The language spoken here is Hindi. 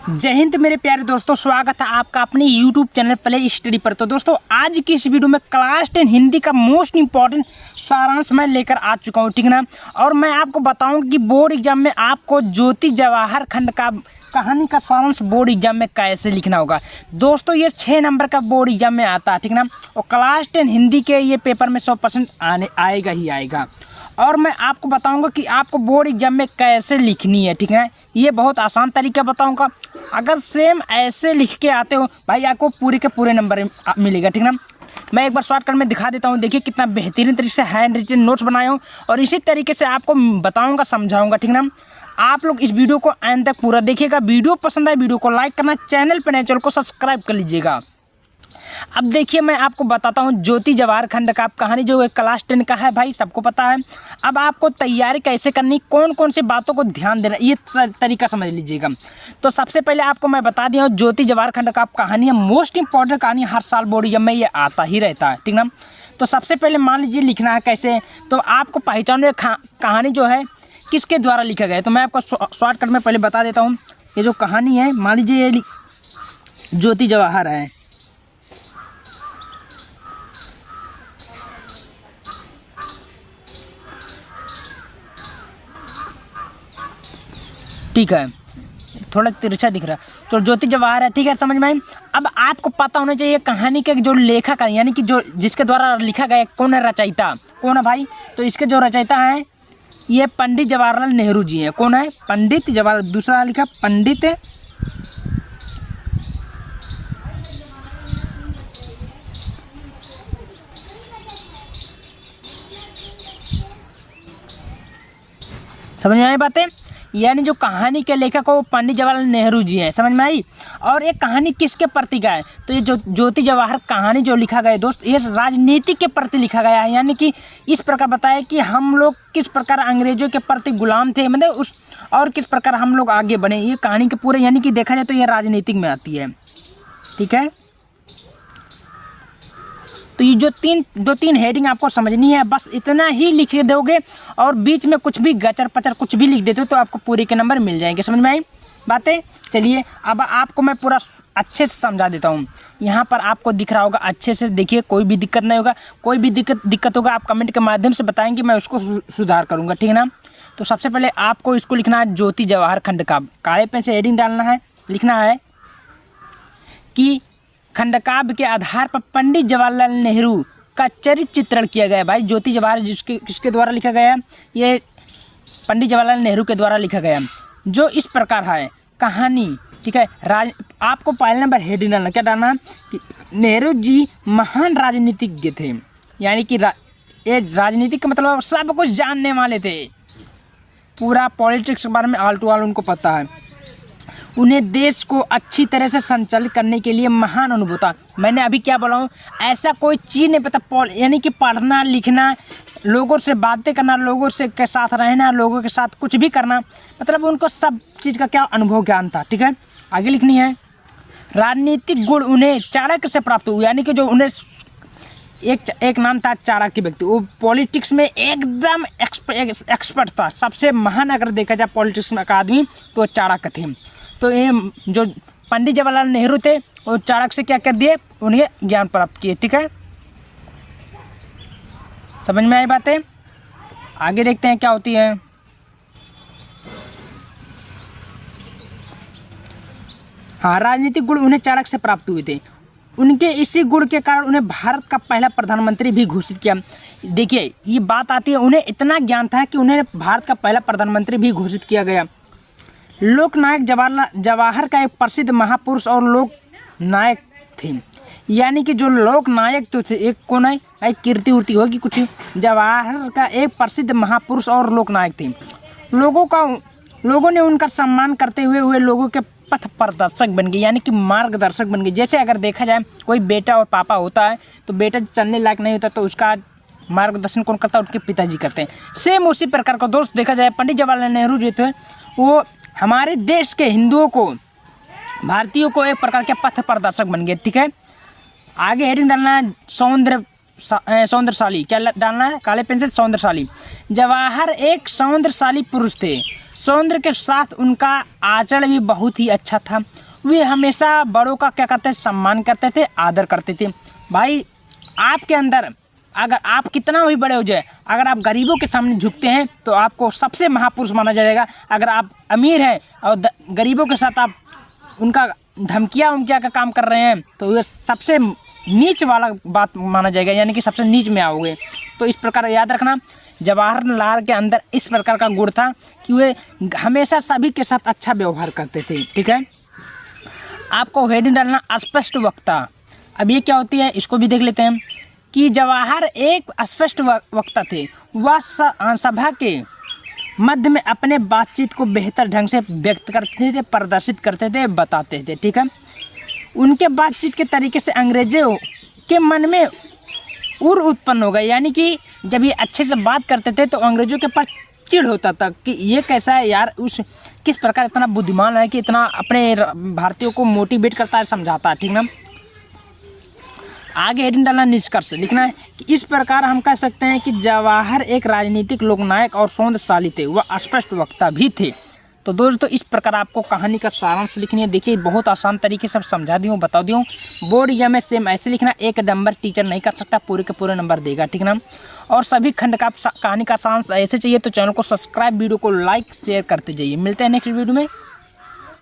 जय हिंद मेरे प्यारे दोस्तों, स्वागत है आपका अपने YouTube चैनल प्ले स्टडी पर। तो दोस्तों आज की इस वीडियो में क्लास 10 हिंदी का मोस्ट इंपॉर्टेंट सारांश मैं लेकर आ चुका हूँ, ठीक ना। और मैं आपको बताऊंगा कि बोर्ड एग्जाम में आपको ज्योति जवाहर खंड का कहानी का सारांश बोर्ड एग्जाम में कैसे लिखना होगा। दोस्तों ये 6 नंबर का बोर्ड एग्जाम में आता है, ठीक ना। और क्लास 10 हिंदी के ये पेपर में 100% आएगा ही आएगा। और मैं आपको बताऊंगा कि आपको बोर्ड एग्जाम में कैसे लिखनी है, ठीक है। ये बहुत आसान तरीका बताऊंगा। अगर सेम ऐसे लिख के आते हो भाई, आपको पूरे के पूरे नंबर मिलेगा, ठीक ना। मैं एक बार शॉर्टकट में दिखा देता हूँ। देखिए कितना बेहतरीन तरीके से हैंड रिटन नोट्स बनाए हूँ और इसी तरीके से आपको बताऊँगा, समझाऊँगा, ठीक ना। आप लोग इस वीडियो को एंड तक पूरा देखिएगा। वीडियो पसंद आए वीडियो को लाइक करना, चैनल पर नए चैनल को सब्सक्राइब कर लीजिएगा। अब देखिए मैं आपको बताता हूँ ज्योति जवाहर खंड का कहानी जो क्लास 10 का है भाई, सबको पता है। अब आपको तैयारी कैसे करनी, कौन कौन सी बातों को ध्यान देना, ये तरीका समझ लीजिएगा। तो सबसे पहले आपको मैं बता दिया हूँ ज्योति जवाहर खंड का कहानी है, मोस्ट इंपॉर्टेंट कहानी, हर साल बोर्ड एग्जाम में ये आता ही रहता है, ठीक ना। तो सबसे पहले मान लीजिए लिखना है कैसे, तो आपको पहचानो कहानी जो है किसके द्वारा लिखा गया है। तो मैं आपको शॉर्टकट में पहले बता देता हूँ। ये जो कहानी है मान लीजिए ये ज्योति जवाहर है, ठीक है, थोड़ा तिरछा दिख रहा है। तो ज्योति जवाहर है, ठीक है, समझ में आई। अब आपको पता होना चाहिए कहानी के जो लेखक है, यानी कि जो जिसके द्वारा लिखा गया, कौन है रचयिता, कौन है भाई। तो इसके जो रचयिता हैं ये पंडित जवाहरलाल नेहरू जी हैं। कौन है? पंडित जवाहर, दूसरा लिखा पंडित समझ में आई बातें। यानी जो कहानी के लेखक हो वो पंडित जवाहरलाल नेहरू जी हैं, समझ में आई। और ये कहानी किसके प्रति का है, तो ये जो ज्योति जवाहर कहानी जो लिखा गया है दोस्त, ये राजनीति के प्रति लिखा गया है। यानी कि इस प्रकार बताया कि हम लोग किस प्रकार अंग्रेजों के प्रति गुलाम थे, मतलब उस और किस प्रकार हम लोग आगे बढ़े, ये कहानी के पूरे, यानी कि देखा जाए तो ये राजनीतिक में आती है, ठीक है। तो ये जो दो तीन हेडिंग आपको समझनी है, बस इतना ही लिख दोगे और बीच में कुछ भी गचर पचर कुछ भी लिख देते हो तो आपको पूरे के नंबर मिल जाएंगे। समझ में आई बातें। चलिए अब आपको मैं पूरा अच्छे से समझा देता हूँ। यहाँ पर आपको दिख रहा होगा, अच्छे से देखिए, कोई भी दिक्कत नहीं होगा। कोई भी दिक्कत होगा आप कमेंट के माध्यम से बताएंगे, मैं उसको सुधार करूँगा, ठीक है ना। तो सबसे पहले आपको इसको लिखना है ज्योति जवाहर खंड का, काले पेन से हेडिंग डालना है, लिखना है कि खंडकाव्य के आधार पर पंडित जवाहरलाल नेहरू का चरित्र चित्रण किया गया है। भाई ज्योति जवाहर किसके द्वारा लिखा गया है, ये पंडित जवाहरलाल नेहरू के द्वारा लिखा गया, जो इस प्रकार है कहानी, ठीक है। आपको पहले नंबर हेडिंग डालना, क्या डालना कि नेहरू जी महान राजनीतिज्ञ थे। यानी कि ये राजनीतिक का मतलब सब कुछ जानने वाले थे, पूरा पॉलिटिक्स के बारे में आल टू आल उनको पता है। उन्हें देश को अच्छी तरह से संचालित करने के लिए महान अनुभव था। मैंने अभी क्या बोला हूँ, ऐसा कोई चीज़ नहीं पता, यानी कि पढ़ना लिखना, लोगों से बातें करना, लोगों से के साथ रहना, लोगों के साथ कुछ भी करना, मतलब उनको सब चीज़ का क्या अनुभव ज्ञान था, ठीक है। आगे लिखनी है राजनीतिक गुण उन्हें चाणक्य से प्राप्त हुए। यानी कि जो उन्हें एक नाम था चाणक्य व्यक्ति, वो पॉलिटिक्स में एकदम एक्सपर्ट था, सबसे महान अगर देखा जाए पॉलिटिक्स में का आदमी तो चाणक्य थे। तो ये जो पंडित जवाहरलाल नेहरू थे वो चाणक्य से क्या कर दिए, उन्हें ज्ञान प्राप्त किए, ठीक है। समझ में आई बातें। आगे देखते हैं क्या होती है। हाँ, राजनीतिक गुण उन्हें चाणक्य से प्राप्त हुए थे। उनके इसी गुण के कारण उन्हें भारत का पहला प्रधानमंत्री भी घोषित किया। देखिए ये बात आती है, उन्हें इतना ज्ञान था कि उन्हें भारत का पहला प्रधानमंत्री भी घोषित किया गया। लोकनायक जवाहर का एक प्रसिद्ध महापुरुष और लोक नायक थे। यानी कि जो लोक नायक तो थे, एक कौन है, एक कीर्ति उर्ति होगी कुछ, जवाहर का एक प्रसिद्ध महापुरुष और लोक नायक थे। लोगों ने उनका सम्मान करते हुए लोगों के पथ प्रदर्शक बन गए, यानी कि मार्गदर्शक बन गए। जैसे अगर देखा जाए कोई बेटा और पापा होता है तो बेटा चलने लायक नहीं होता तो उसका मार्गदर्शन कौन करता है, उनके पिताजी करते हैं। सेम उसी प्रकार का दोस्त देखा जाए पंडित जवाहरलाल नेहरू जो थे वो हमारे देश के हिंदुओं को, भारतीयों को एक प्रकार के पथ प्रदर्शक बन गए, ठीक है। आगे हेडिंग डालना है सौंदर्यशाली, क्या डालना है, काले पेन से सौंदर्यशाली। जवाहर एक सौंदर्यशाली पुरुष थे। सौंदर्य के साथ उनका आचरण भी बहुत ही अच्छा था। वे हमेशा बड़ों का क्या करते थे, सम्मान करते थे, आदर करते थे। भाई आपके अंदर अगर आप कितना भी बड़े हो जाए, अगर आप गरीबों के सामने झुकते हैं तो आपको सबसे महापुरुष माना जाएगा। अगर आप अमीर हैं और गरीबों के साथ आप उनका धमकिया का काम कर रहे हैं तो ये सबसे नीच वाला बात माना जाएगा, यानी कि सबसे नीच में आओगे। तो इस प्रकार याद रखना, जवाहरलाल के अंदर इस प्रकार का गुण था कि वे हमेशा सभी के साथ अच्छा व्यवहार करते थे। ठीक है, आपको हेडिंग डालना अस्पष्ट वक्ता। अब ये क्या होती है इसको भी देख लेते हैं कि जवाहर एक अस्पष्ट वक्ता थे। वह सभा के मध्य में अपने बातचीत को बेहतर ढंग से व्यक्त करते थे, प्रदर्शित करते थे, बताते थे। ठीक है, उनके बातचीत के तरीके से अंग्रेजों के मन में उर उत्पन्न हो गई, यानी कि जब ये अच्छे से बात करते थे तो अंग्रेजों के पास चिढ़ होता था कि ये कैसा है यार, उस किस प्रकार इतना बुद्धिमान है कि इतना अपने भारतीयों को मोटिवेट करता है, समझाता है। ठीक ना, आगे हेडिंग डालना निष्कर्ष लिखना है कि इस प्रकार हम कह सकते हैं कि जवाहर एक राजनीतिक लोकनायक और सौंदर्यशाली थे, वह अस्पष्ट वक्ता भी थे। तो दोस्तों इस प्रकार आपको कहानी का सारांश लिखनी है। देखिए बहुत आसान तरीके से समझा दी हूँ, बता दी हूँ। बोर्ड एग्जाम में सेम ऐसे लिखना, एक नंबर टीचर नहीं कर सकता, पूरे के पूरे नंबर देगा। ठीक ना, और सभी खंड का कहानी का सारांश ऐसे चाहिए तो चैनल को सब्सक्राइब, वीडियो को लाइक शेयर करते जाइए। मिलते हैं नेक्स्ट वीडियो में।